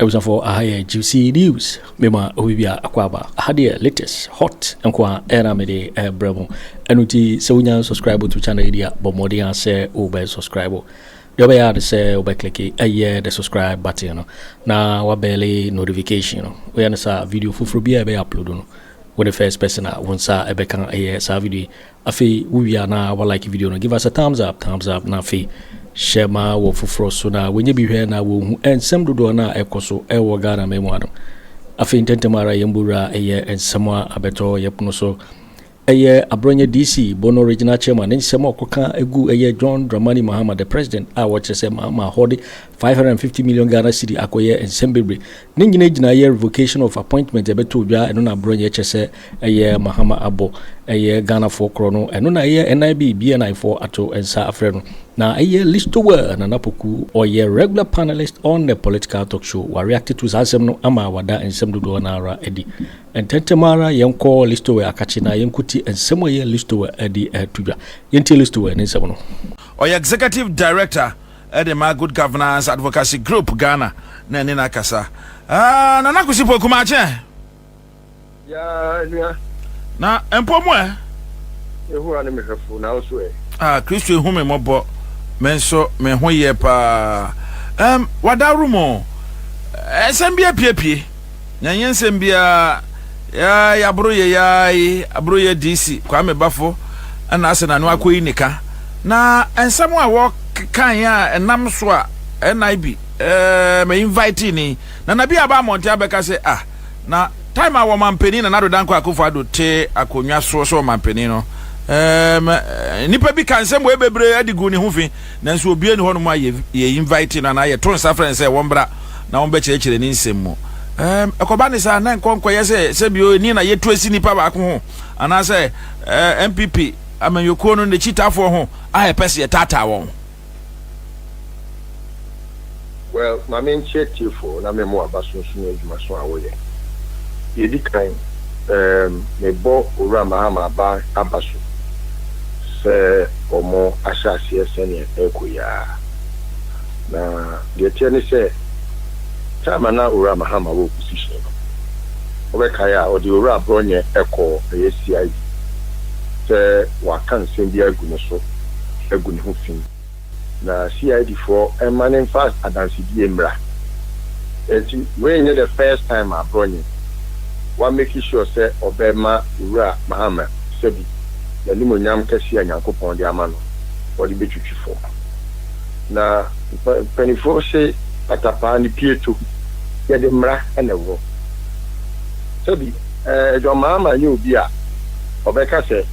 was for a higher juicy news. Mema Obibia Akwaba. Hadia latest hot and qua Aramede Bravo. And so we subscribe to channel idea, but more than say over subscribe. The way I say over click the subscribe button. Now what barely notification. We understand video for be upload. When the first person wants a becan a video. Afi we are now like video. Give us a thumbs up na fi. Share my work for frost so now when you be here now and some do na ekoso e wo Ghana memwado afi intentemara yembura eye and samwa abeto yepuno so eye Abronye DC bono regional chairman and some okoka egu eye John Dramani Mahama the president a watch say Mahama hodi 550 million Ghana cedi akoye and sembebre ningine gina year revocation of appointment ebeto bia eno na Abronye chese eye Mahama abo eye Ghana for krono eno na eye NIB BNI for Ato and sa afreno na eye listower na napoku or ye regular panelist on the political talk show were reacted to Zasemno ama wada and semdo na ara edi and tentemara yenko listower akachina yenkuti and semwe ye listower edi tuja yenti listower ni semono or executive director at the My Good Governance Advocacy Group Ghana na nina kasa na nakusipo kumache ya na empomwe ehu ani mehefu na oso Christo ehu mobo menso me ho ye pa wadarumo esembia piepie nyanyen sembia ya abroye DC kwa me bafo ana ase na no akoyi nika na ensam a wo kan ya enam so a NIB me invite ni na nabi aba monte abeka se na time a wo mampeni na nadodan kwa Akufo Addo te akonwa so mampeni no nipa bi kan sem we bebre adigu ni hofi nanso obie ni hono ma ye invite na ye ton sa friend say wombra na wombe chekire ni nsem ekoba ni sa na nkonko ye se bio ni na ye tuasi nipa ba ko ho ana say NPP amanyoko no ne chitafo ho a pese ye tata won well my main check for na memo abaso so adwuma so awoye ye di kan me bo ora Mahama ba abaso se omo asasi esene ekoya na de tiene se chama na ora Mahama wo position obekaya odi ora Abronye eko CID se wakan sendi agu so agu ne ho fin na CID for emanen fast adansi die mra enti when the first time Abronye one making sure say obema ura Mahama sebi ya limo nyam kesi ya Nyankopon di amano odi betwitwifo na penifo se atapa ni pieto ya de mra enewo sebi jo Mahama ni obi a obeka se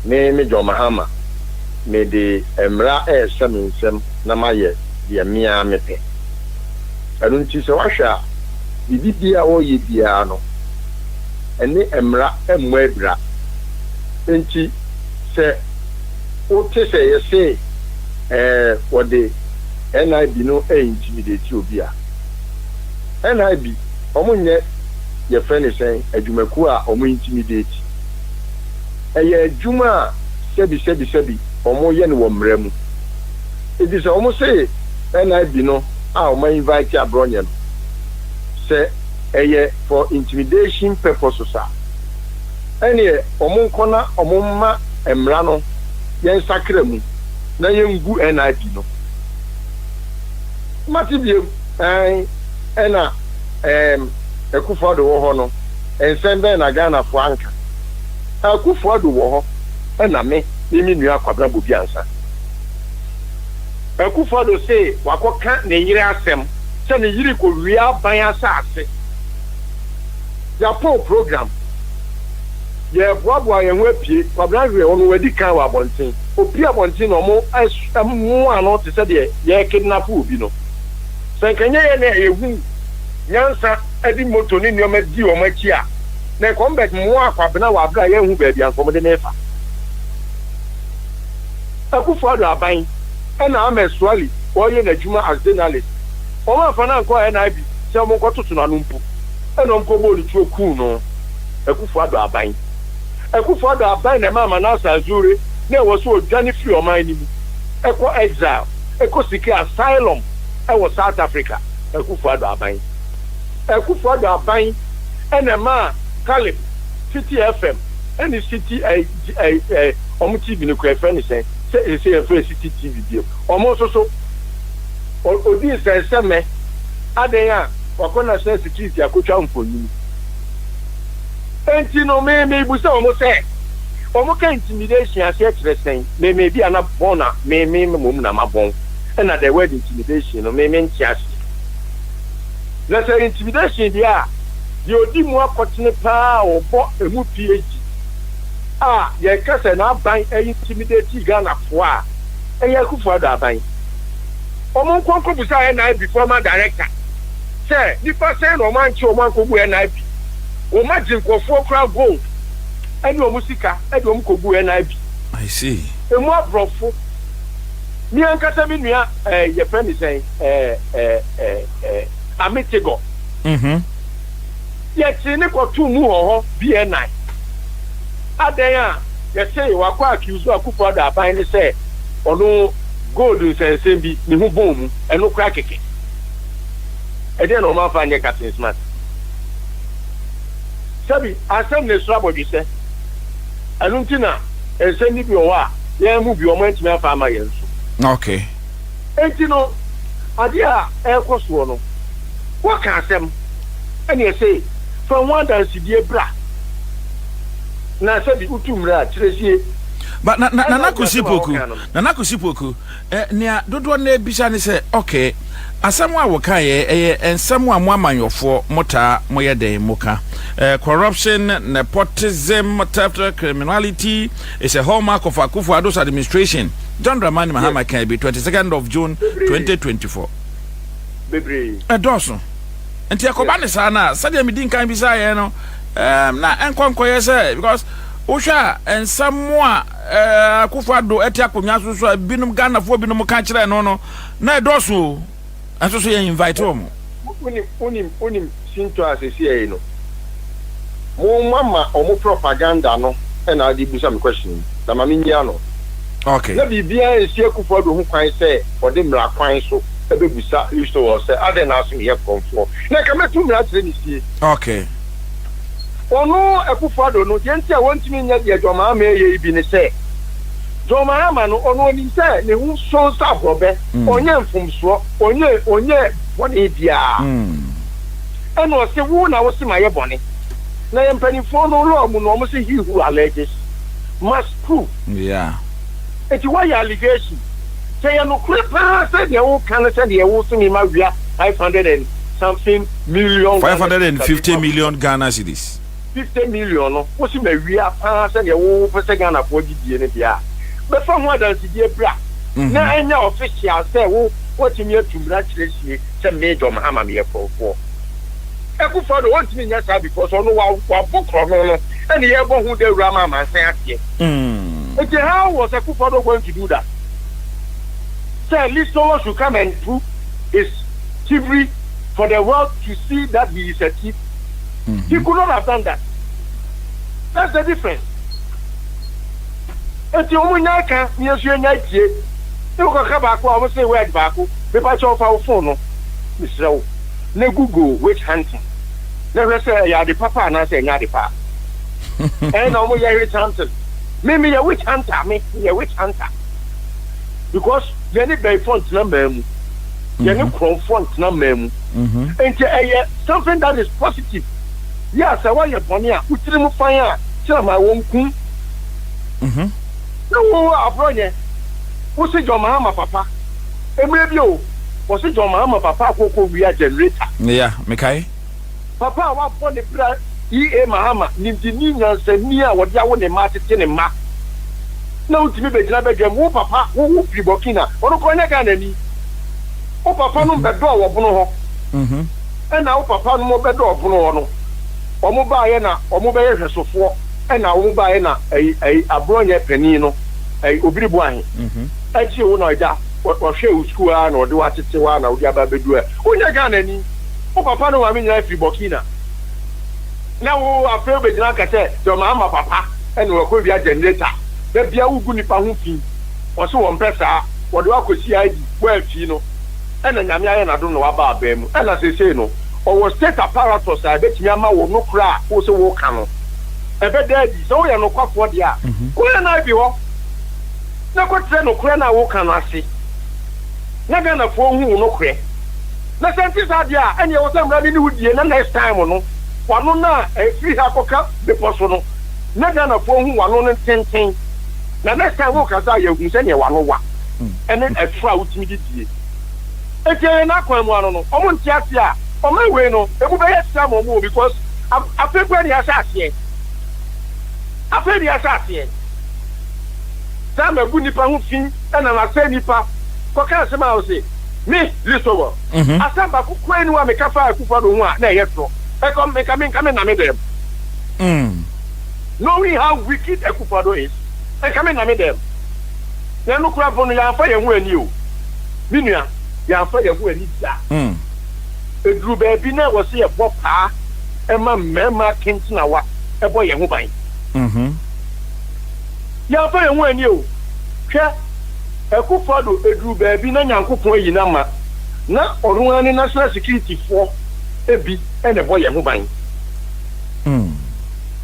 me jo Mahama me de mra semensem na maye de mia mepe anu nti se wahwa bibia wo ye bia no ene emra emwebra enti se o te se ye se wode NIB no intimidate obi a NIB omunye ye friend sen adwumaku a omu intimidate eye adwuma sebi omu ye ne wo mremu edi se omu se NIB no a omu invite Abronye no se for intimidation purposes any omunkona omumma emra no yen sakra mu na yengu NIB no matibie ena Akufo Addo wo ho no ensembe na Ghana fo anka Akufo Addo wo ho ena me nua Kwabena bobi ansa Akufo Addo say wakoka ne yire asem se ne yiri ko wia ban asase Japan program ye boabo ye ho apie Kwabena we ono wadi kan wa bonten opi abonten no mo mu ano te se de ye kidnap obi no senkanye ye na ehu nyansa edi moto ni nyoma di o machi a na kombet mu Kwabena wa abra ye hu ba bia nko mo de nefa Akufo Addo aban na ameswali o ye na juma as journalist o ma fa na nko NIB se mo ko tutu na numpu eno mko bo litu oku no Akufo Addo aban Akufo Addo aban na mama na Azure na wo so odwane fi o man ni mu eko exile eko siki asylum e wo South Africa Akufo Addo aban Akufo Addo aban enema Caleb City FM any City omo TV no kwa friend say City TV bio omo so odi se me aden a wakona say security akotwa mfonyi enti no me busa omo say omo ka intimidation ase expressing me bi ana bona me mum na mabon na the word intimidation no me ntiase let's say intimidation dia the odi mu akotene pa obo emu PhD ye kase na ban intimidate Ghana fo a Akufo Addo aban omo nkonko busa NIB former director say nipa say no man chi omo nkobu NIB o ma jinkofo kra gold eni omo sika eni omo kobu NIB I see emu abrofo mi ankasa mi nua ye friend say amitego ye tini ko tu mu ho BNI adan a ye say wa kwa accuse Akufo Addo aban ni say onu gold nsense bi ni hu bom mu eno kra keke e dey no ma fa nye Captain Smart sabi asem ne Troʊble bi se anu ntina ense ni bi o wa ye mu bi o mo ntimi afa ma ye nso okay enti no ade a ekoso no what can asem and you say from one dance die bra na sabi utumra kiresie but na kusipoku nia dodo na ebisa ni say okay asam a woka ye ensam a mo amanyofo mota moye den moka corruption, nepotism, theft, criminality is a hallmark of Akufo Addo's administration. John Dramani Mahama can be 22nd of June 2024. Bebre Dawson nti akobane sana sadia midin kan bisa ye no na enkonko ye say because ohwa ensam a Akufo Addo eti akonwa so binum Ghana fo binum ka kire no na Dawson aso so ye invite omo unim sinto asese no mo mama omo propaganda no na adi busa me question na mama nyia no okay na bibia esi Akufo Addo ho kwan say ode mra kwan so ebe busa isto wo say ade na aso ye konfo na ka metu mra tire ni sie okay ono Akufo Addo no je ntia wontimi nya de adwama ma ye ibi ni say Joma ama no ono ni say ne hu so sa bobe onye mfumso onye boni dia eno se wu na wo se maye boni na ye mpanifo no lo mu no mo se he who alleges must prove yeah eti why allegation say you no crepa say de wo kan say de wo so mi ma wia 500 and something million 550 million Ghana cedis 50 million no wo si ma wia pa say de wo pese Ghana for gidie ne dia be fa ho adansi die bra na enya official say wo timi atumra kiresie say major Mahama me for Akufo Addo want me nya say because ono wa bokro no and ye bo hu de rama man say ate okay, how was Akufo Addo going to do that? Say at least someone should come and prove his thievery for the world to see that he is a thief. He could not have done that. That's the difference. And the woman can near your night here. You can come back. I will say, where back? The patch of our phone. Mr. Ne Google witch hunting. Never say, yeah, the papa, and I say, yeah, the papa. And I'm going to witch hunting. Me a witch hunter, me a witch hunter. Because you need by front number, you need front number. And something that is positive. Yes, I want your money. We tell fire. Tell my own kum. No, Abronye. Who say your Mahama papa? And maybe you. Was it your Mahama papa who we are generator? Yeah, Mekai. Papa, what for the brand? Mahama, Nindinian said near what you want a market in ma. No, to me, Bedjam, who papa, who be Burkina, or no corner canny. Oh, papa, no bed door of Bono. And now papa, no bed door of Bono. Or Mobayana, or Mobile so for, and now Mobayana, a Abronye Penino, a Obribuan. As you know that, what show school or do what it's one or the other bedroom. Oh, you got any? Oh, papa, no, I mean, if you Burkina. Now I feel be like I said, your mama papa and we go via generator. The bia ugu ni pa hufi. O so won pesa, wo do akosi ID, well you know. And na nyame aye na do no aba abem. And as say no, or state apparatus a betimi ama wo no kra wo se wo ka no ebe daddy so ye no kwafo dia wo na bi ho na ko tre no kra na wo ka no ase na ga na fo hu no kra na senti sa dia ene wo samra ni hudie na next time no wano na free ha koka be poso no na ga na fo hu wano no tenten na next time wo ka sa ye hu se ne wano wa ene efra utimi die eke na kwa mu ano no omo ntiase a omo we no ebu be yesa mo mo because afekwa ni asase afekwa ni asase sama bu nipa hu fin na na se nipa ko ka se ma o se me lisowo asamba ku kwa ni wa me ka fa Akufo Addo hu a na ye tro e kom me ka me na me dem knowing how wicked Akufo Addo is e ka me na me dem na no kura bono ya fa ye hu ani o minua ya fa ye hu ani da edru be bi na wo se ye bo pa e ma mema kintina wa e bo ye hu ban ya fa ye hu ani o hwe Akufo Addo edru be bi na Nyankopon yi na ma na oruani national security for ebi e ne bo ye hu ban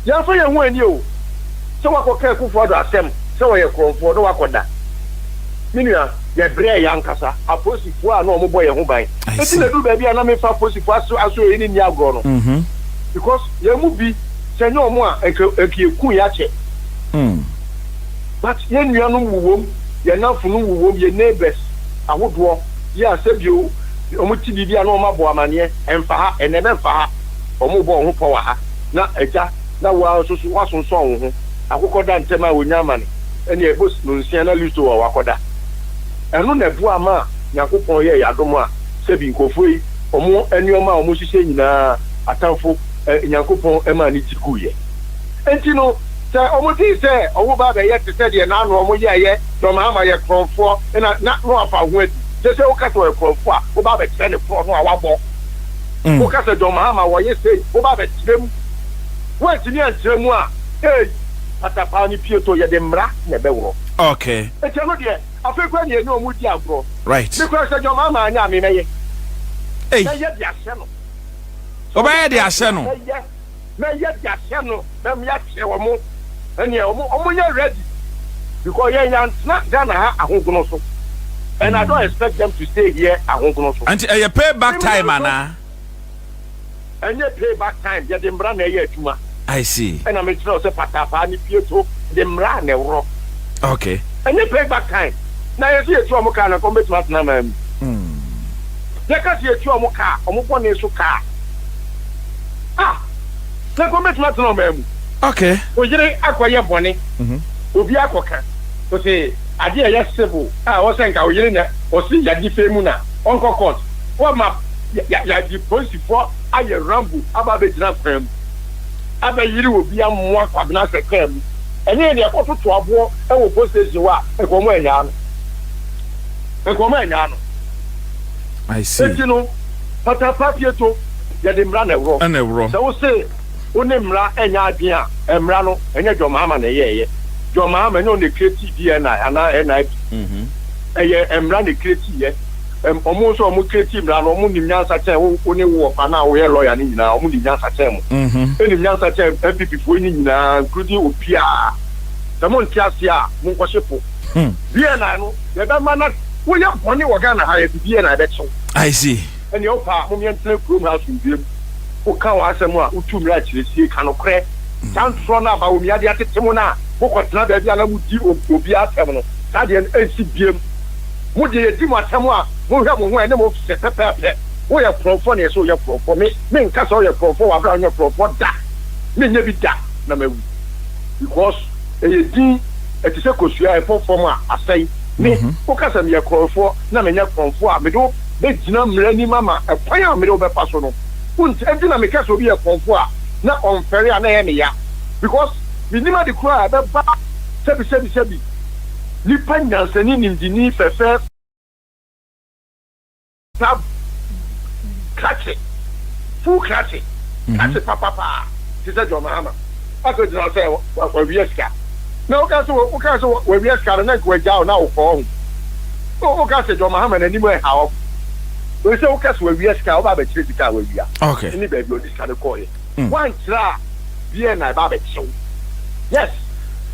ya fa ye hu ani o se wa ko ka Akufo Addo asem se wo ye kronfo do wa koda minua ye bre ya nkasa aposifo a na omo ye ho ban eti na du ba bia na me fa aposifo aso ni ni agro no because ye mu bi senye omo a ekieku ya che but ye nua no wuwom ye nafo no wuwom ye neighbors ahodo ye asebio omo ti bibia na omo abo amane emfa ha enebe fa ha omo bo ho po wa ha na eja na wa so wasonso ho akokoda ntema wonyamane ene ebos no nsia na listo wa wakoda enu na bu ama Nyankopon ye yadom a sebi nkofo yi omo enioma omo hihye nyina atamfo Nyankopon ema ni tiku ye enti no se omo ti se owo ba be ye tete de na anu omo ye do Mahama ye kronfo na no afa ho adi se o ka to ye kronfo a wo ba be tete ne fo no awabo wo ka se do Mahama wo ye sei wo ba be tirem wo ti ni antiremu a atapa ni pieto ye de mra na be woro okay enti no de afekwa ni enu omudi agro right because jo Mahama anya me meye na ye di ase no oba ye di ase no na ye di ase no na me ya che wo mo eni omo ye ready because ye yan na Ghana ha ahogono so and I don't expect them to stay here ahogono so anti e pay back time ana and ye pay back time ye de mra na ye atuma I see and I tell say patapa ni pieto de mra na woro okay and ye pay back time na ye see etu omo ka na come betuma na mam ye ka see etu omo ka omo bo ne so ka na come betuma na mam okay o jire akoye bone obi akoka o say ade ye sebo o say nka o jire na o si ya di femu na onko court o ma ya di police for aye rambo aba be jina fam aba yiri obi amwa Kwabena sekam enye ne akoto to abo e wo post station wa e ko mo anya no I see etino pata papieto ya de mra na wro so say oni mra enya adwen a emra no enye jo Mahama na ye jo Mahama no ne create BNI ana NPP eye emra ne create ye omo so omo create mra no omo nimnyansa chen oni wo pa na wo ye lawyer ni nyina omo nimnyansa chen mo nimnyansa chen NPP fo ni nyina including opia tamon tiasia mo nkoshepo BNI no ye be mana wo ye boni wo Ghana ha ye BNI be chew I see eni o pa mo yen tele krom house ndiem o ka wa asem a utu mra chiresie ka no kre tantro na Bawumia de atetemo na wo kwatena ba bia na mu di obi atem no sa de ensi biem mo de yedi mo atem a mo hwa mo ho ene mo se pepepe wo ye profo na so ye profo me nka so ye profo wa bra nye profo da me nya bi da na mawu because eyedi etise kosua e fofo a asai me wo ka sam ye profo na me nya profo a me do be jina mra ni mama e kwan a me do be pa so no unti enti na me ka so bi ye profo a na on ferry na ye ne ya because minima de kura be ba sebi ni panyansani nimdini fefe tab kache fu kache papa tisa jo Mahama ako jina say wa wieska na o ka so wa wieska na ko ja na o ko o ka se jo Mahama na ni mo e ha o we say okay so we ska oba be chire sika we wia okay any baby odi ska de call ye one tra BNI ba be chew yes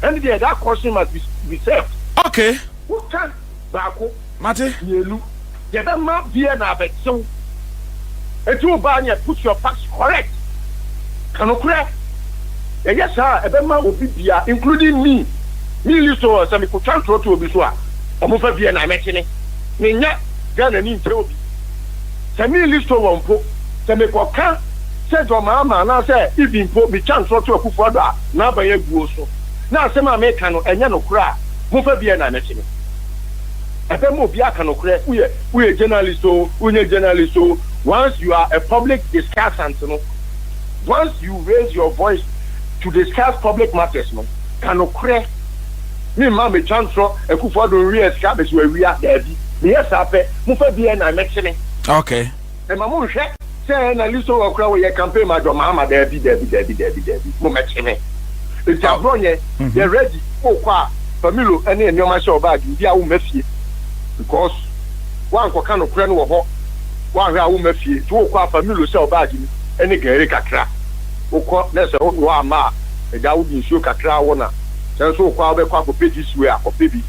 and the that question must be served okay who can baako mate yelu ye be ma BNI be chew etu ba nya put your facts correct kanokura yes sir e be ma obi bia including me so say me ko transfer to obi so a omo fa BNI mechine me nya Ghana ni ntre obi say me list to wonpo say me ko kan say do Mahama na say even po me transfer to Akufo Addo na ba ye guo so na say ma me kan no enya no kura mo fa BNI mechine ebe mo bi aka no kura we journalist o journalist o once you are a public discussant no once you raise your voice to discuss public matters no can okre me ma me transfer Akufo Addo real ska be so awia dabi me yes ape mo fa BNI mechine okay e ma mo hwe say na listo okra we campaign ma do Mahama dabi mo mechine it's Abronye they ready okwa family ene enoma show bag bia wo mafie because one ko kan okra no wo ho one hwe a wo mafie to okwa family show bag ni ene gere kakra okọ na se wo ama e da wo di nsuo kakra wo na se so okwa be kwa ko pages we akopebi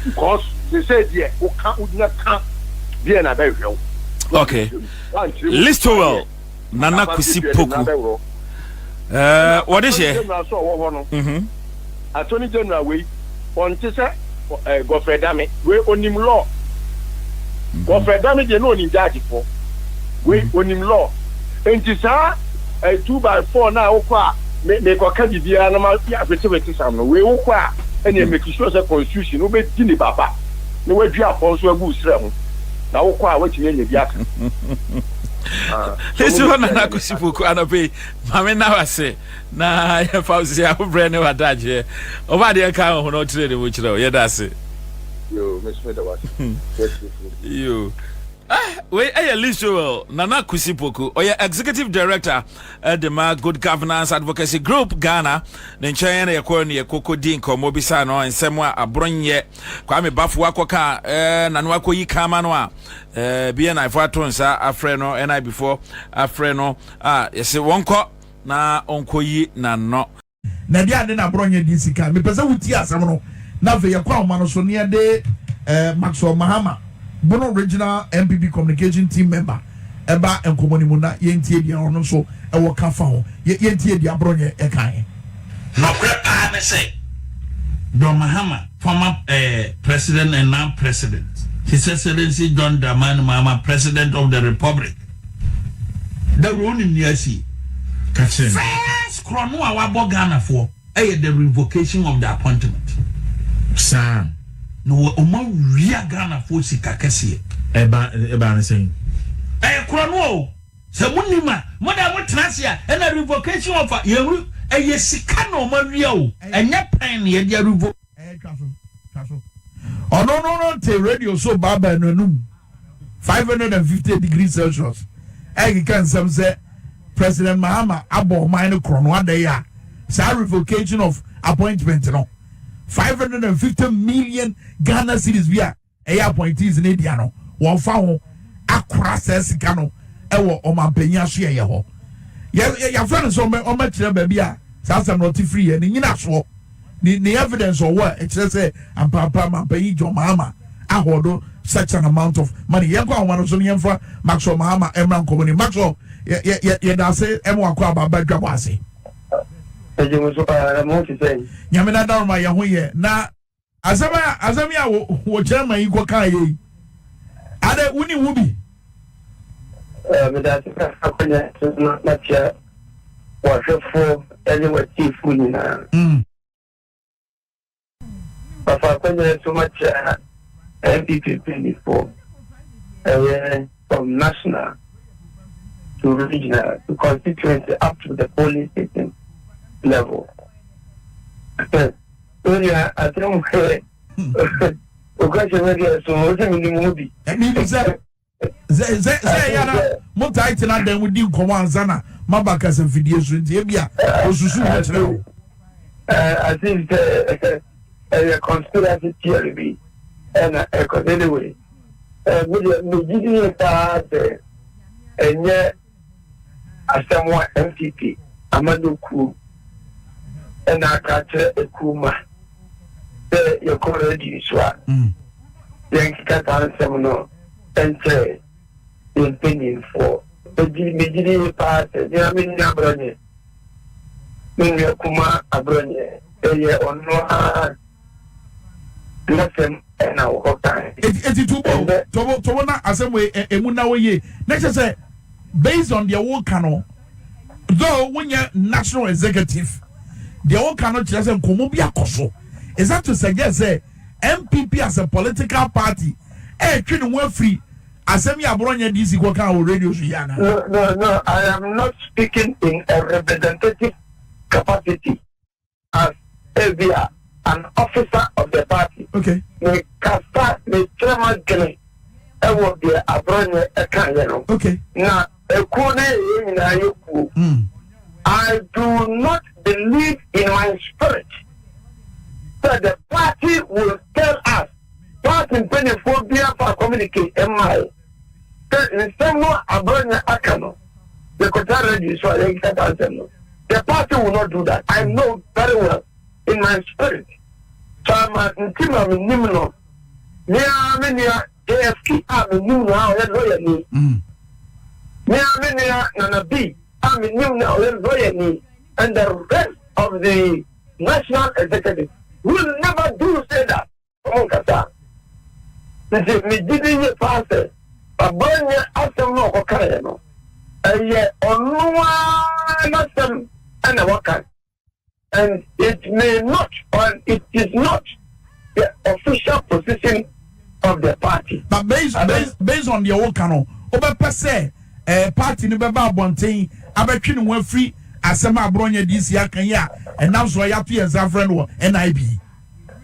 because they say there o kan udina kan bia na be hwe okay Listowl nana kusi poku what is here Attorney General we on ti say Godfrey Dame we onim law Godfrey Dame je no ni judge for we onim law enti sa 2x4 na okwa me ko ka bibia na ma ya fete sam no we okwa ene make sure say constitution no be di ni baba ne wadu afonso agu sire ho na okwa watime nya bia ka Lesu na kusipuku anape mame na wase na ya fauzi ya brene wadaje oba de ka ho no tire de wo kire ye da se yo me smeda was yo we Listowl nana kusipuku oya executive director at the Good Governance Advocacy Group Ghana ne nchen na yakọ ne yakoko din komo bisa no ensem a abronye kwame bafo akoka nanu akoyi kama no a BNI for atonsa Afenyo NI before Afenyo yesi wonko na onkoyi na no na dia de na abronye din sika me pese wuti asem no na ve yakwa oma no so ne de Mahama Bono original NPP communication team member eba enkomoni mu na yentie dia ono so e wo ka fa ho yentie dia Abronye e kan no prepare me say Don Mahama former president and now president His Excellency John Dramani Mahama president of the Republic the rule in Yasi first chrono our Ghana for the revocation of the appointment sam no oma ria Ghana for sika kese eba ne saying chrono se munima mo da mo trasia and a revocation of yeru sika no oma ria o enya pen ye dia revo kaso oh no te radio so baba no num 550 degrees Celsius I can some say President Mahama abo mine chrono adaya sa revocation of appointment no 550 million Ghana cedis via appointees in Ediano. One found akura says Gano ewo omampenya so ye ho. Ya friend so me omachire babia sasa not free and nyina so the evidence or what it says and papa mampenyi John Mahama ahodo such an amount of money. Yanko one so nyemfa Maxo Mahama emran komoni Maxo ye da say emo akwa baba dwabase. Nyamina daruma ya huye na azamia wo chama yiko kan ye ade uni wubi me da ka akonya na tia wa shefo ele wa tifu ni na papa akonya so much NPP before from national to regional to constituency up to the polling station level. I don't care. Okay, so movie. Yana mo tight na den we di komo anzana mabaka se video so ntie bia osusu na kire I think a conspiracy theory be and anyway me part and yet as someone NPP Amadu Ku and I catch a Kuma. Your college is what Yankee Katan Seminole and say in opinion for the Medina part, the Amin Abronye. Min Kuma Abronye, a year on no nothing and our time. It's Tobona as a way, a Munawaye. Next, say, based on their work, cano, though when you're national executive, the old cannot just Komobia Koso. Is that to suggest say NPP as a political party? Couldn't free. Asemi Abronye DC Kwaka radio Suyana. No, I am not speaking in a representative capacity as an officer of the party. Okay. Me kasta me chairman kene ewo de Abronye ekanyeno. Okay. Na ekune yina yoku. I do not believe in my spirit that the party will tell us what in phobia for communicate MI. In some more Abronye Akano, the Kotara is the party will not do that. I know very well in my spirit. So I'm a team of Nimino. Near many AFK, I'm a new now, that's what you need. Near many Nana B, I'm a new now, that's what you need. And the rest of the national executive will never do say that. Come on, Kata. This is me didn't pass it. Abronye Asamo Okayeno. And yet, on one and a worker. And it may not, or it is not the official position of the party. But based on the old canon, over per se, party in Baba Bontain, Aberkin went free as some Abronye this year, and now so I have to as a friend or NIB.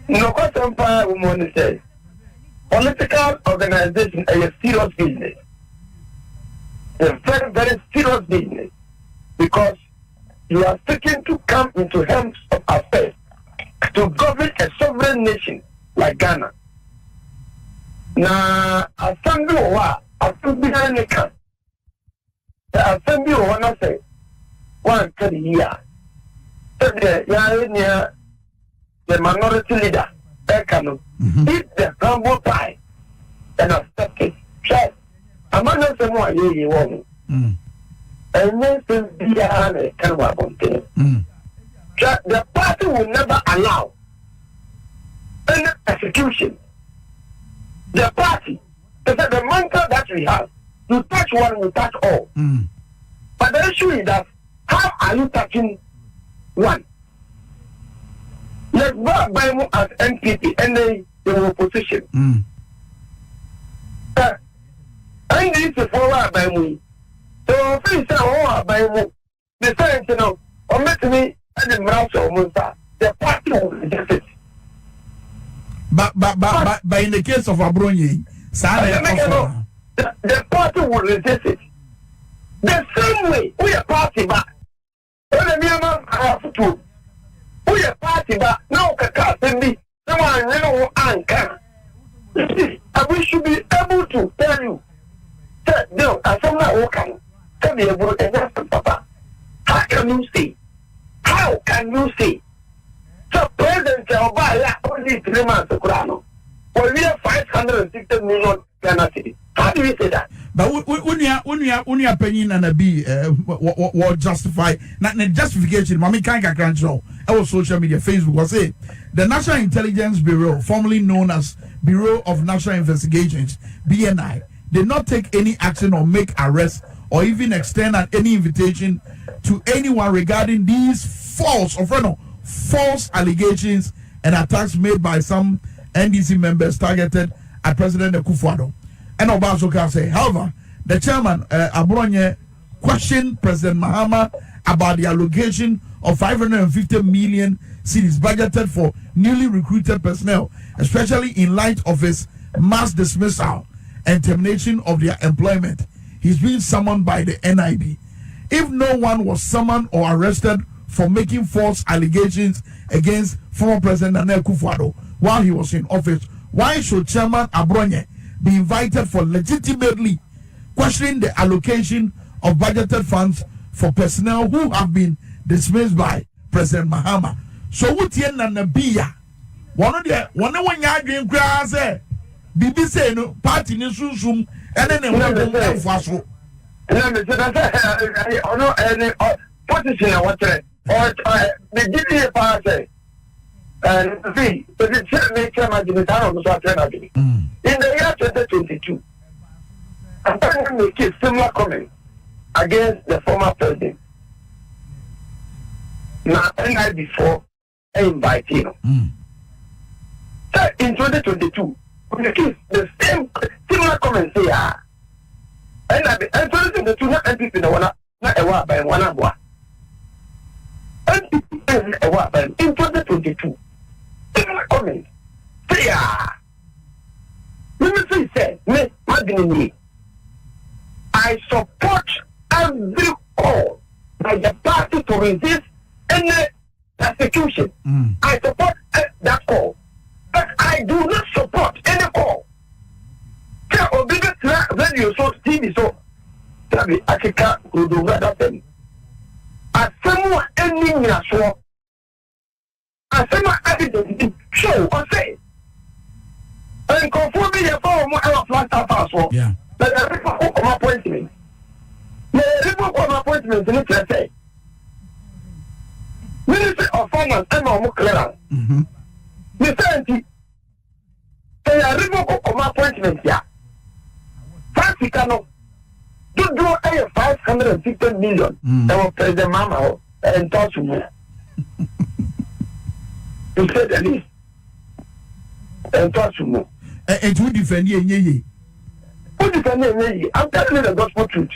No question, woman says political organization is a serious business. It's a very, very serious business because you are seeking to come into hands of affairs to govern a sovereign nation like Ghana. Now, assembly or assembly can the assembly or not say 1 year. The minority leader, Ekano, eat the humble pie and accept it. I'm not saying more you want. And then the party will never allow any execution. The party, the mantra that we have, you touch one, you touch all. But the issue is that how are you touching one? Let's go by more as NPP and they were opposition. I need to follow by me. So, please, by me, the science, or met me and the mouth of Munta, the party will reject it. But in the case of Abronye, the party will resist it. The same way we are party back. We are party back. No, Kakasindi, no one, no anchor. And we should be able to tell you that no, as someone who can tell me about the Papa. How can you say? How can you say? So, President Obaya only 3 months of Kurano. Well, we have 560 million Ghana city. How do you say that? But when you opinion and a be what justify not the justification, Mami Kanka Control, our social media, Facebook was it. The National Intelligence Bureau, formerly known as Bureau of National Investigations, BNI, did not take any action or make arrests or even extend any invitation to anyone regarding these false allegations and attacks made by some NDC members targeted at President Akufo Addo. And Obasoka say, however, the chairman Abronye questioned President Mahama about the allocation of 550 million cedis budgeted for newly recruited personnel, especially in light of his mass dismissal and termination of their employment. He's being summoned by the NIB. If no one was summoned or arrested for making false allegations against former President Akufo Addo while he was in office, why should Chairman Abronye be invited for legitimately questioning the allocation of budgeted funds for personnel who have been dismissed by President Mahama. So what yen na nabiya one ya adwen kra say bibi say no party ni susum ene ne ho faso na me say ono any position na otchere or the GDP pa say and see the make imagine that on so otchere in the year 2022 I'm going to make a similar comment against the former president. Now, NI before I invite you. So in 2022, we make the same similar comment say and 2022 not NPP no one not a wa by one abwa. NPP a wa by in 2022. Similar comment say let me say me madini. I support every call by the party to resist any persecution. I support that call. But I do not support any call. Radio so TV so Tabi Akika Uduga Dapen. As someone ending your show, as someone evidence show or say, and conform me the form of flat house. Yeah. But the people who come appointment. The people who come appointment in it say. Ministry of Finance and more clearance. The same they are people who come appointment here. Franciscano do a 550 million. That was President Mahama and Troʊble. You said the least. And Troʊble. And who defend ye? Who defend ye? I'm telling you the gospel truth.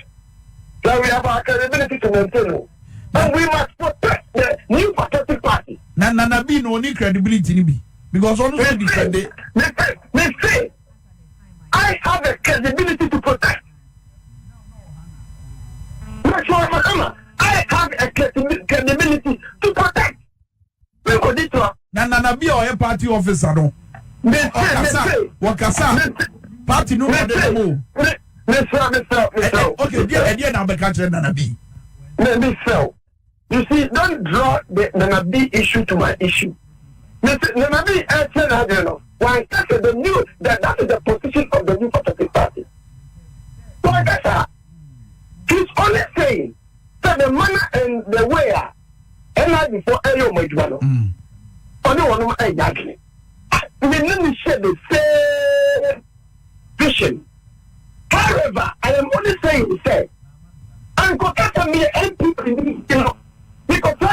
That we have our credibility to maintain. And we must protect the new patriotic party. Na be no need credibility ni be because all the defend it. Me say, I have a credibility to protect. I have a credibility to protect. Na be our party officer no. Wakasa. Party no more. Mr. Okay, dear na be catch na be. Mr. You see, don't draw the Nanabi issue to my issue. Nanabi answered, I don't know. Why that's the new that is the position of the new patriotic party. So I guess he's only saying that the manner and the way and I before Ayo Majuano. Only one I yagging. Let me share the same vision. However, I am only saying say and go get me NPP, you know. Because I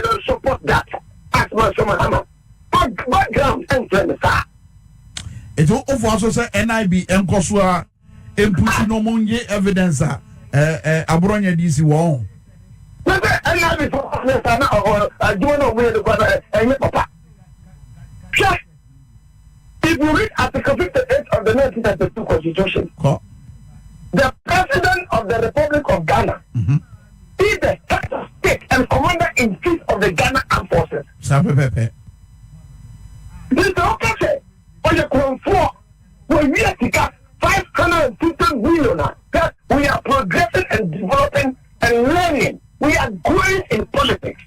don't support that as my Mahama. Background and premise. It will also say NIB and Kosua pushing no money evidence. Abronye DC won. NIB for or I don't know where the papa. If you read Article 58 of the 1932 Constitution, the President of the Republic of Ghana is the head of state and commander-in-chief of the Ghana Armed Forces. This is okay. On the control, we are 550 million. We are progressing and developing and learning. We are growing in politics.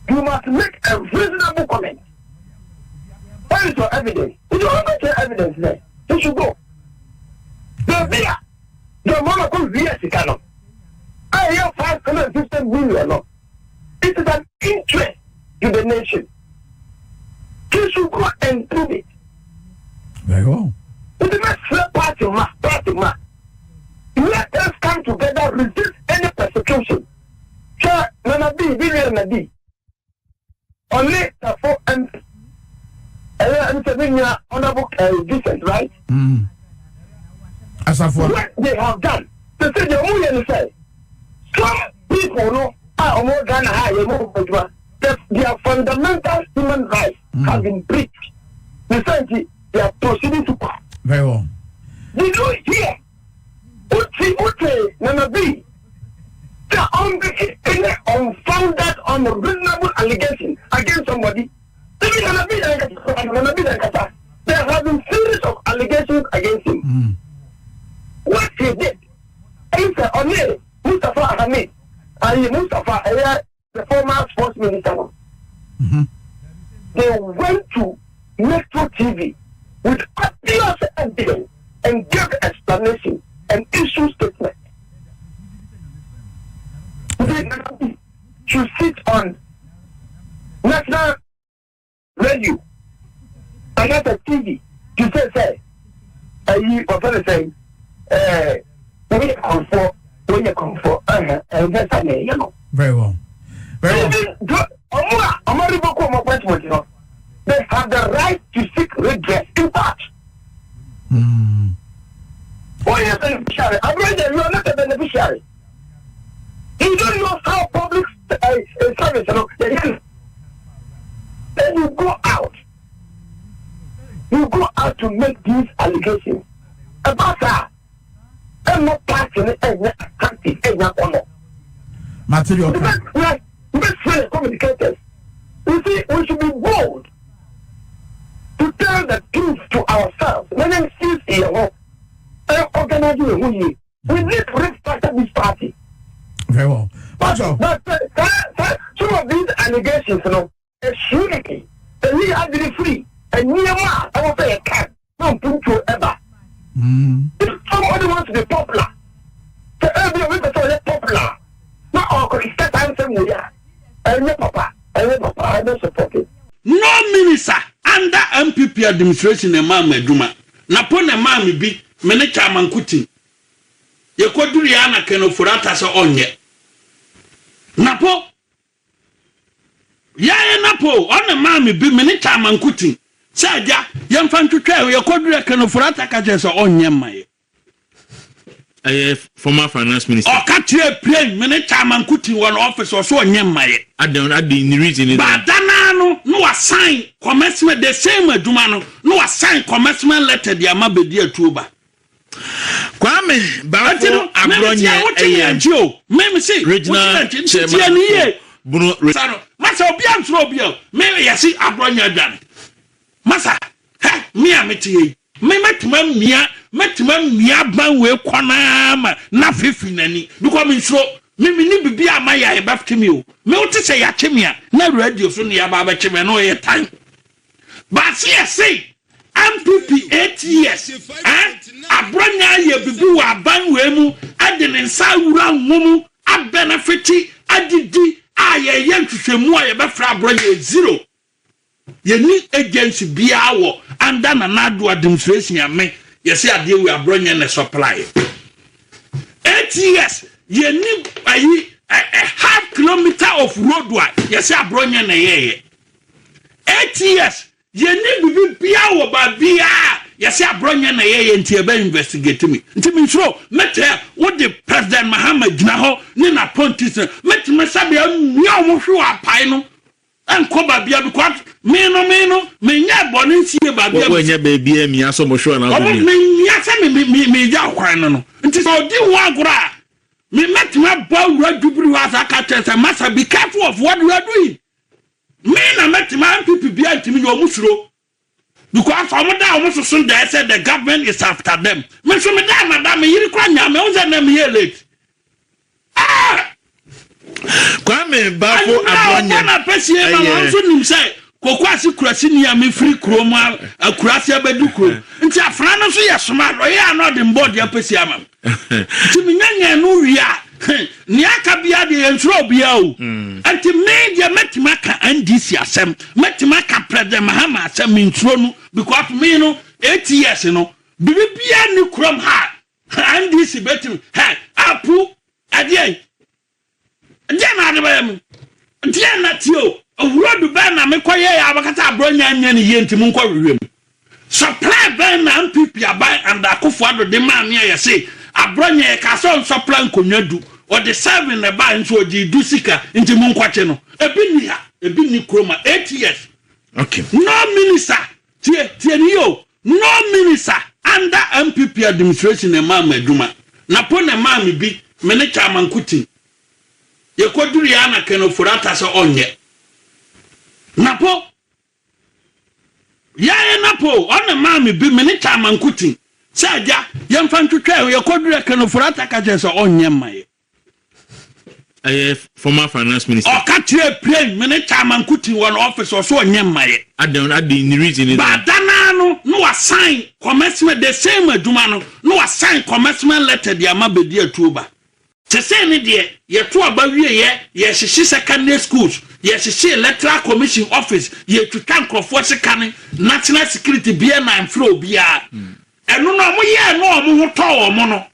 You must make a reasonable comment. What is your evidence? If you have your evidence there, you should go. The money comes via Sikano. I have 550 million. It is an interest to the nation. You should go and prove it. Very well. It is not party. Let us come together, resist any persecution. Sure, Nanabi, Billion Nadi. Only for and honorable decent, right? What they have done, they say the only say some people know more than their fundamental human rights have been breached. Recently, they are proceeding to court. Very well. Did you hear? Uche Nanabi, the unfounded, unreasonable allegation against somebody. there have been series of allegations against him. What he did, Mustafa Hamid, and Mustafa, the former sports minister, they went to Net2 TV with obvious evidence and gave explanation and issue statement. They should sit on national radio and not a TV to say, you are saying, when you come for, and that's a name, you know. Very well. Very well. They have the right to seek redress in part. Oh, yes, beneficiary. Abronye, you are not a beneficiary. You don't know how public service, you know. Then you go out. You go out to make these allegations about her. I'm not passing it and not active and not honor. Material. Let's communicators. You see, we should be bold to tell the truth to ourselves. When I'm still here, organizing we need to restart this party. Very well. But some of these allegations, you know, is unity. And we are really free. And Myanmar, I will say a can. Don't put you ever. If somebody wants to be popular, the earlier we can say popular. Not all it's that time we are. And Papa, I don't support it. No minister under NPP administration and Mama Duma. Napon a mammy be Menecha Mankuti. Ye Koduriana can offer us on yet. Napo Napo on a mammy be Menecha Mankuti. Saja, young fan to tell your Koduria can offer us on Yamay. Former finance minister. Or catch your plane, Menecha Mankuti one office or so on Yamay. I don't the reason. But Danano, no assign commencement the same Dumano, no assign commencement letter the Mahamadu Bawumia. Kwame Bafo Abronye Joe, Meme say regional chairman Bruno Masa Obian Troʊble, Meme Yasi Abronye Dan. Masa, me ameti. Me metman mia ban we kwana na fefinani because me so me ni bibi amaya e bafkemi o me wote say ya chemia na radio so ne ya ba ba cheme no ye time but say MPP 8 years Abronye ye bibi wa ban we mu ade ne nsa wura nwomu a benefit adidi a ye yentwhwemu a ye befra Abronye zero ye ni agency bia wo under Nanado administration ya me ye say ade we Abronye na supply 8 years ye ni a half kilometer of roadway ye say Abronye na ye 8 years ye ni bibi bia wo ba bia ye say Abronye na ye nti e ba investigate me nti me sure mete what the president Mahama gina ho ni na pontis mete me sabe mi o mo hwe apai no enko ba bia because me no me nya boni nsie ba bia we nya ba bia mi aso mo hwe na me nya se me ja kwan no nti so di wo agora me mete me ba wura dubiri wa aka tese massa be careful of what you are doing me na mete me MPP bia ntimi yo musuro because from that almost soon they said the government is after them me so me da madam me yiri kwa nya me unza na me late Kwame Bafo Abronye na pesi e ma nso nim say kokwasi kurasi ni ya me free krom akurasi abedu krom nti afra no so ye soma ro ye ano de board ya pesi ama ti me nyanya no wia ni aka bia de ensuro bia o anti media metima ka NDC asem metima ka president Mahama asem ensuro no because me no 8 years no bibia ni krom ha NDC betim ha apu adie Diana de bam. Diana tio. Owurodu ban na mekoye ya abakata Abronye anya ne yenti mu nkwa wewem. Supply ban na MPP aban and Akufo Addo de man ne ya say Abronye ka so supply nkonwadu. O de serving na ban nso oji du sika nti mu nkwache no. Ebi ni kroma 8 years. Okay. No minister. Tie ni yo. No minister under MPP administration e ma maduma. Na po na ma me bi me ne chairman kuti. Ye Koduriana can offer us onye. Napo ya na po on ma me bi me ne chairman kuti say aja ye mfa ntwetwa ye kodure kanofura takaje so onye maye former finance minister o ka tire plane me ne chairman kuti won office so onye maye adi ni reason is badana no assign commencement the same aduma no assign commencement letter dia ma Bediatuo ba te say ne de ye to aba wie ye hyehyɛ secondary schools ye hyehyɛ electoral commission office ye twitwa nkrofo sekane national security BNI flow bia eno no mo ye no mo ho to wo mo no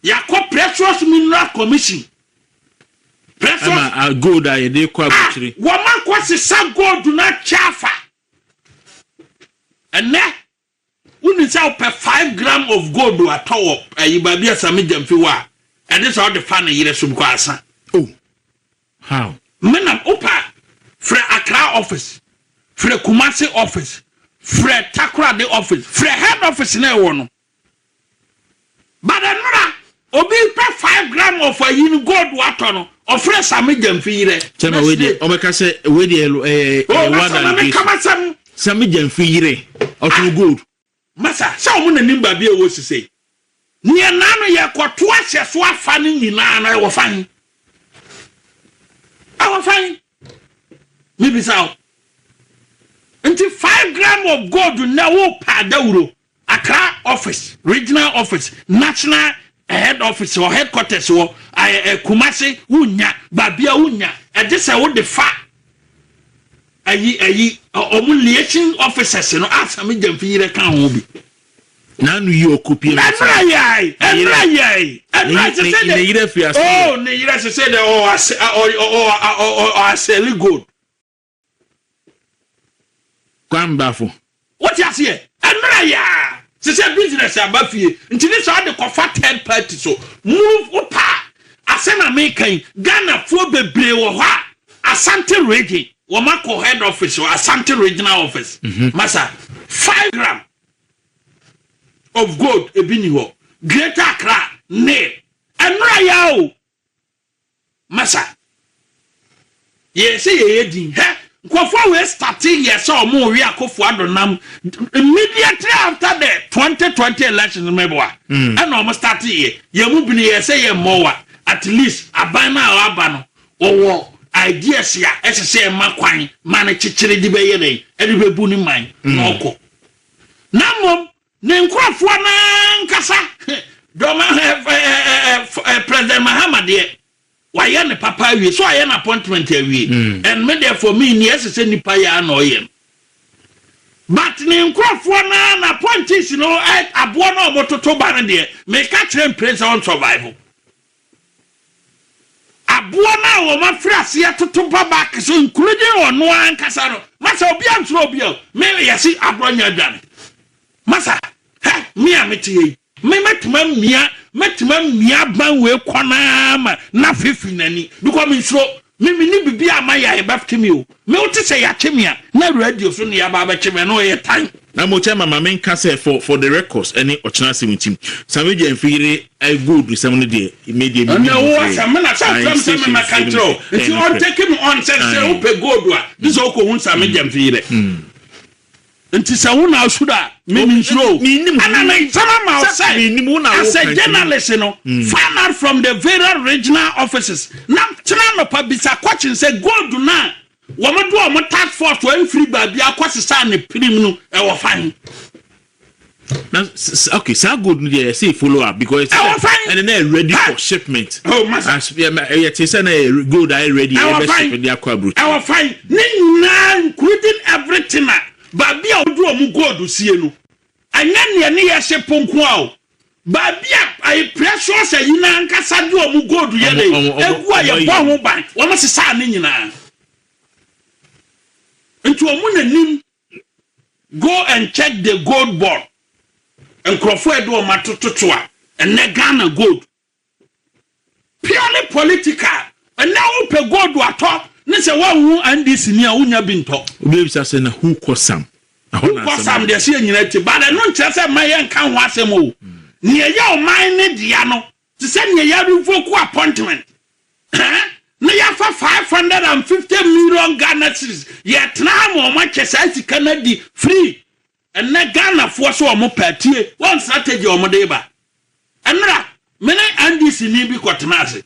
yakɔ precious mineral commission precious gold I dey kwa butchery wo man kwase sa gold na chafa ene uni say op 5 gram of gold atɔ ayiba bia sami jamfi wa and this all the fan yire sum kwa asa oh how menam opa frɛ Accra office frɛ Kumasi office frɛ Takoradi office frɛ head office na ɛwɔ no but enra obi pɛ 5 gram of yin gold water no ofrɛ sami jamfi yire chema we dey o meka say we dey one and sami jamfi yire otu gold masa sa o mo nanim ba bia wo sisei nie nanu ye kwoto ahye so afa ne nyina na wo fan awo fan maybe so until 5 gram of gold na wo pa dawuro Accra office regional office national head office or headquarters or Kumasi unya babia unya e dey say wo de fa ayi omu liaison officers no asami jamfi yire kan ho bi nanu yi okupie na yai se say ne yire fi aso oh ne yire se say aseli gold kwambafo what you say enra ya se say business abafie ntini so ade kofa third party so move upa asena me kan Ghana fo bebre wo ho Asante region wo mako head office or Asante regional office masa 5 gram of gold ebini ho Greater Accra ne enra yawo masa ye say ye din he nkofo we starting ye so mo wi Akufo Addo nam immediately after the 2020 elections meboa and almost start ye mu bini ye say ye mowa at least aban na aba no owo ideas ya say makwan man chichire di be ye dey e di bebu ni man na oko namom ne nkrofo na nkasa doma President Mahama de why ne papa wi so aye na appointment awie and me therefore me ni ese nipa ya na oyem but ne nkrofo na appointees no abo na omototo ba ne de me ka kire prince on survival abo na wo ma frase atoto ba back so including ono ankasa no masa obi antro obi o me yesi Abronye adwane masa me ameti me metima mia ban we kwana ma na fefi nani because me sro me ni bibia amaya e baftimi o me wote say ya chemia na radio so ne ya ba ba chemia no ye tan na mo chema ma men ka say for the records any ochina semutim sameje enfire I good with some day immediately no what am na say me control if you want take me on say ope gold wa this oko hun sameje enfire nti sa wona asuda me nshiro ana na sama ma say as a journalist no find out from the various regional offices na tena no pabisa question say gold na wo mo do o mo task force wo free ba bia kwasesa ne prim no e wo fan now okay so good no say follow up because and then ready for shipment oh master yeah say na gold I ready e be ship dia kwa brut e wo fan ni na including everything babia odu omu gold sie no anya ne ye hye ponko a babia ai precious ayina ankasa du omu gold ye dey egu aye bo ho ban wo ma sesa ne nyina nti omu nanim go and check the gold board enkrofo edo o matototo a ene Ghana gold purely political and now pe gold ato ne se wa hu andis ni a unya binto obi bisa se na who kosam kosam de se nyina ti ba no nche se maye nka ho asem o ne ya o man ne dia no se se ne ya revoke appointment ne ya fa 550 million Ghana cedis ye tena mo ma chesa si Kennedy free and na Ghana for so omo party one strategy omo dey ba enra mene NDC ni bi kwatena ase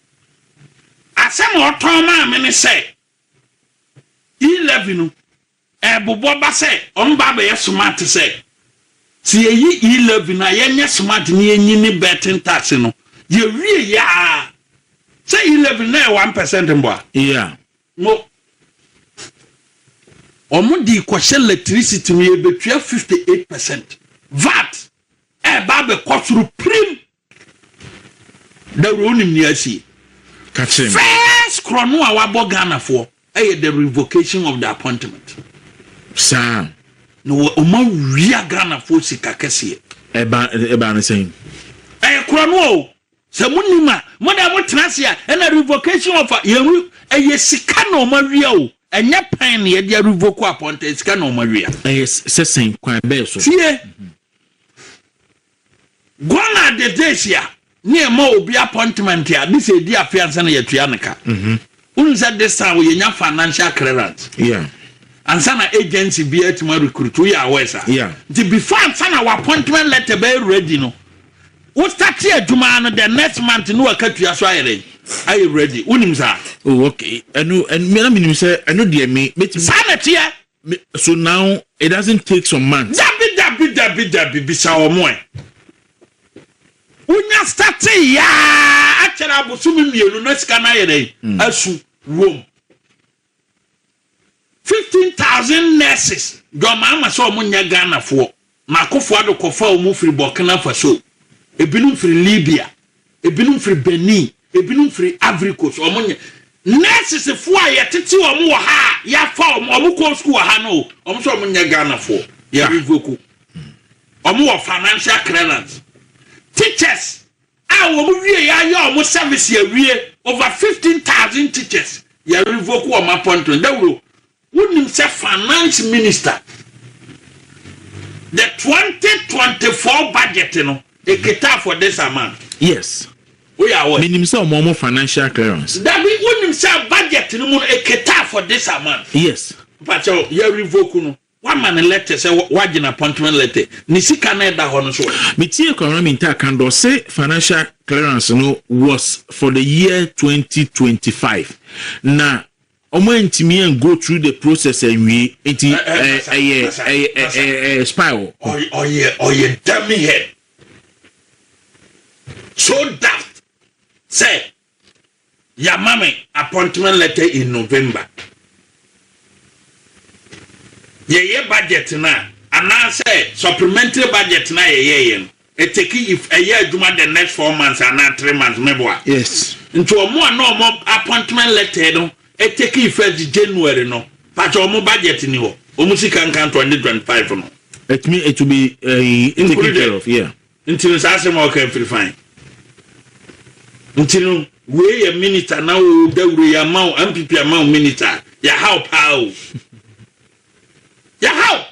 asem oton ma mene say 11 bobo ba say on ba be smart say si yi 11 na ye smart ni enyi ni betting tax no ye wie ya say 11 na 1% mbo yeah mo omo di kwahye electricity we betua 58% VAT ba be kwasuru prim da ronim ni asi catching first krono a wabo Ghana for the revocation of the appointment sir no omo wia Ghana for sika kese eba na saying krono se munima mo da mo tenase a na revocation of yehu sika na omo wia o enya pan na ye dia revoke appointment sika na omo wia sesen kwan be so tie gona de desia ne ma obi appointment ya this e dia fiance na yetua neka unza this time we nya financial clearance yeah and sana agency be atima recruit we are wesa yeah the before sana our appointment letter be ready no we start adwuma no the next month no akatua so ayere are you ready unimza oh okay and me na minim say I know dey me sana tie so now it doesn't take some months dabi bisa omo unya start ya achara abusumi mienu na sika na yere asu room 15,000 nurses do mama so omunya Ghana fo na Akufo Addo kofa omu firi Burkina Faso ebinum firi Libya ebinum firi Benin ebinum firi Ivory Coast omunya nurses fo a yetete omu wo ha ya fa omu ko school ha no omu so omunya Ghana fo ya revoke omu wo financial clearance teachers wo wie ya yo service ya wie over 15,000 teachers ya revoke wo appointment dawro wouldn't say finance minister the 2024 budget no e keta for this amount yes we are what minim say omo financial clearance that we wouldn't say budget no mo e keta for this amount yes but ya revoke no one man letter say wagin appointment letter ni sika na da ho no so me tie economic kando say financial clearance no was for the year 2025 na omo ntimi and go through the process and we spiral oh yeah dummy head so that say ya mame appointment letter in November ye budget na ana say supplementary budget na ye no it take if a year adwuma the next 4 months and 3 months meboa yes into omo no appointment letter no it take if January no but omo budget ni ho omo sika nkan 2025 no it mean it will be taken care of yeah until asem okay free fine until we a minister now dawro ya ma NPP ama minister ya help how ya how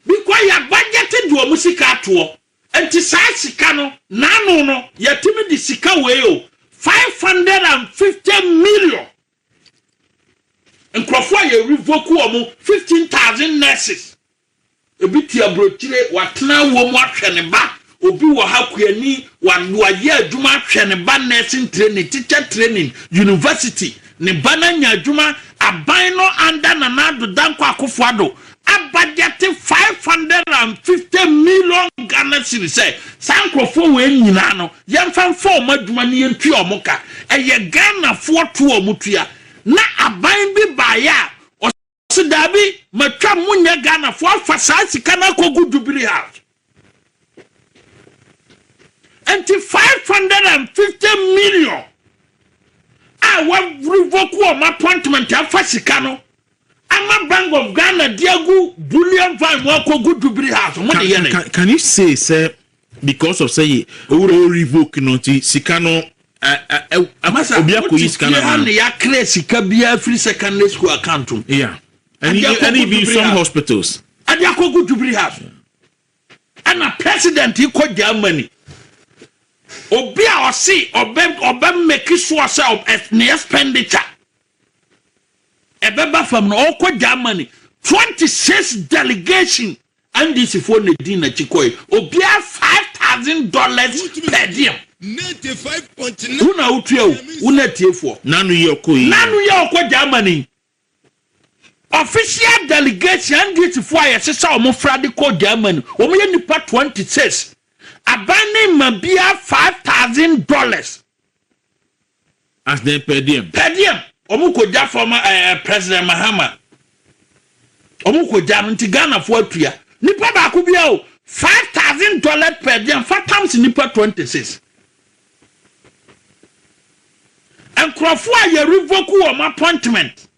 because ya budget do omo sika to enti sa sika no nanu no ya timi di sika we o 550 million nkrofo ya revoke omo 15,000 nurses ebiti abrochire watena wo mu ahwe ne ba obi wo hakuani wa ye adwuma ahwe ne ba nursing training teacher training university ne bana nya adwuma aban no anda na nado danko Akufo Addo abadjete 550 million Ghana cedis say sankrofo we nyina no yemfa form adwuma ne yentua omoka eye Ghana fo to omutua na aban bi baya o dabi matwa munya Ghana fo afa sa sika na kogu dubiri house anti 550 million wa revoke my appointment afa sika no ama Bank of Ghana diagu bullion van wa kogu dubiri house mo de yene can you say because of say revoke no ti sika no obi akoyi sika na ya clear sika bia free secondary school account yeah and even some hospitals ade akogu dubiri house and a president he ko Germany obi a osi obem make sure say of expenditure ebeba from no ko Germany 26 delegation NDC for the dinner chikoi obia $5,000 per diem 95.9 una utio una tiefo nanu yoko Germany official delegation NDC for yesesa omo frade ko Germany omo ye nipa 26 abane mabia $5,000 as the per diem omo ko ja former president Mahama omo ko ja nti Ghana fo atua nipa ba ko bia o $5,000 per diem for times nipa 26 and Krofua ye revoke wo appointment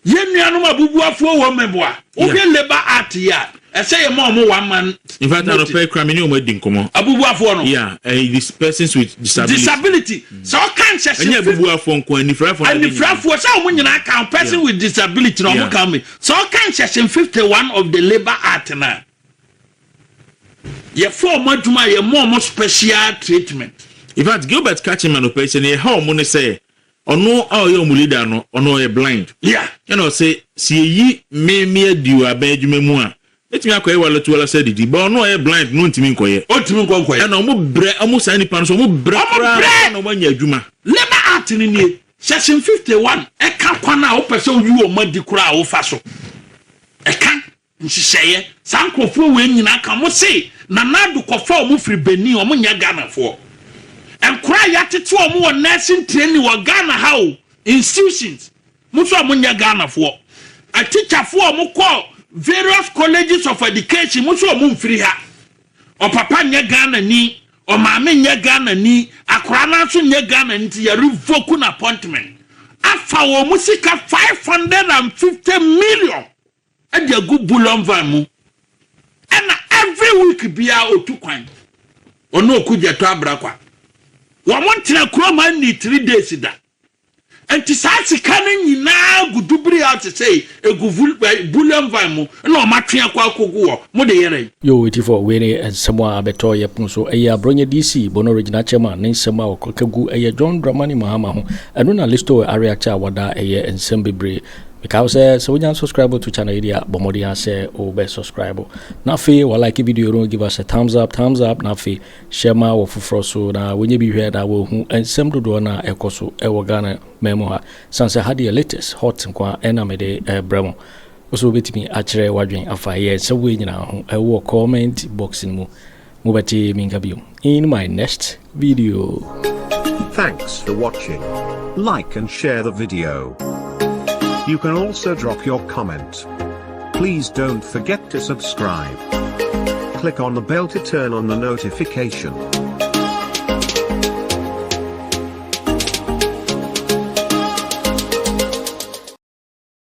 ye nuanu abubuafo wo meboa obi labor act ya say ye mo 1 man in fact I pay criminal mo din komo abubuafo no yeah these persons with disability so can say any abubuafo nko anifrafo so mo nyina kan person with disability no mo kan me so can section 51 of the labor act na ye for mo aduma ye mo special treatment. In fact, Gilbert catching man operation here how money say ono ayo mu leader no ono ye blind. Yeah. You know say see yi me diu abedwuma mu a. Etimi akoye wala to wala say didi but ono ye blind no ntimi nkoye. Otimi nkoye. Na omo bre omo sani pan so omo bre na omo nya adwuma. Labor act ni nie section 51 e ka kwana wo pese owi o madi kura wo fa so. E ka nhihye sankrofo we nyina ka mo say na nadu kofa o mo firi Benin o mo nya Ghana fo. And cry yatete omo won nursing training wo Ghana how institutions muso omo nya Ghana fo a teacher fo omo call various colleges of education muso omo mfiri ha o papa nya Ghana ni o maame nya Ghana ni akora na so nya Ghana nti ya revoke an appointment afa wo musika 550 million e dey go bulon van mu and every week bia otukwan ono okudjeto abrakwa wamontina kroma ni 3 days da enti sasi kanen nyina gudubri out say eguvul bullion van mu na o matwea kwa kogo mo de yere yo wait for we and someone abeto ye pun so eya Abronye DC bono original chairman nen sema okokagu eya John Dramani Mahama ho eno na listo area cha wada eye ensembebre because so when you subscribe to channel area bomodi say o be subscribe na fe wa like video no give us a thumbs up na fe share ma wo foforo so na when you be here that wo hu ensem dodo na ekoso e wo Ghana memo ha sanse had the latest hot kwa enamede bremo also betimi achere wadwen afa ye so we nyina ho e wo comment box mu mubati mingabium in my next video. Thanks for watching. Like and share the video. You can also drop your comment. Please don't forget to subscribe. Click on the bell to turn on the notification.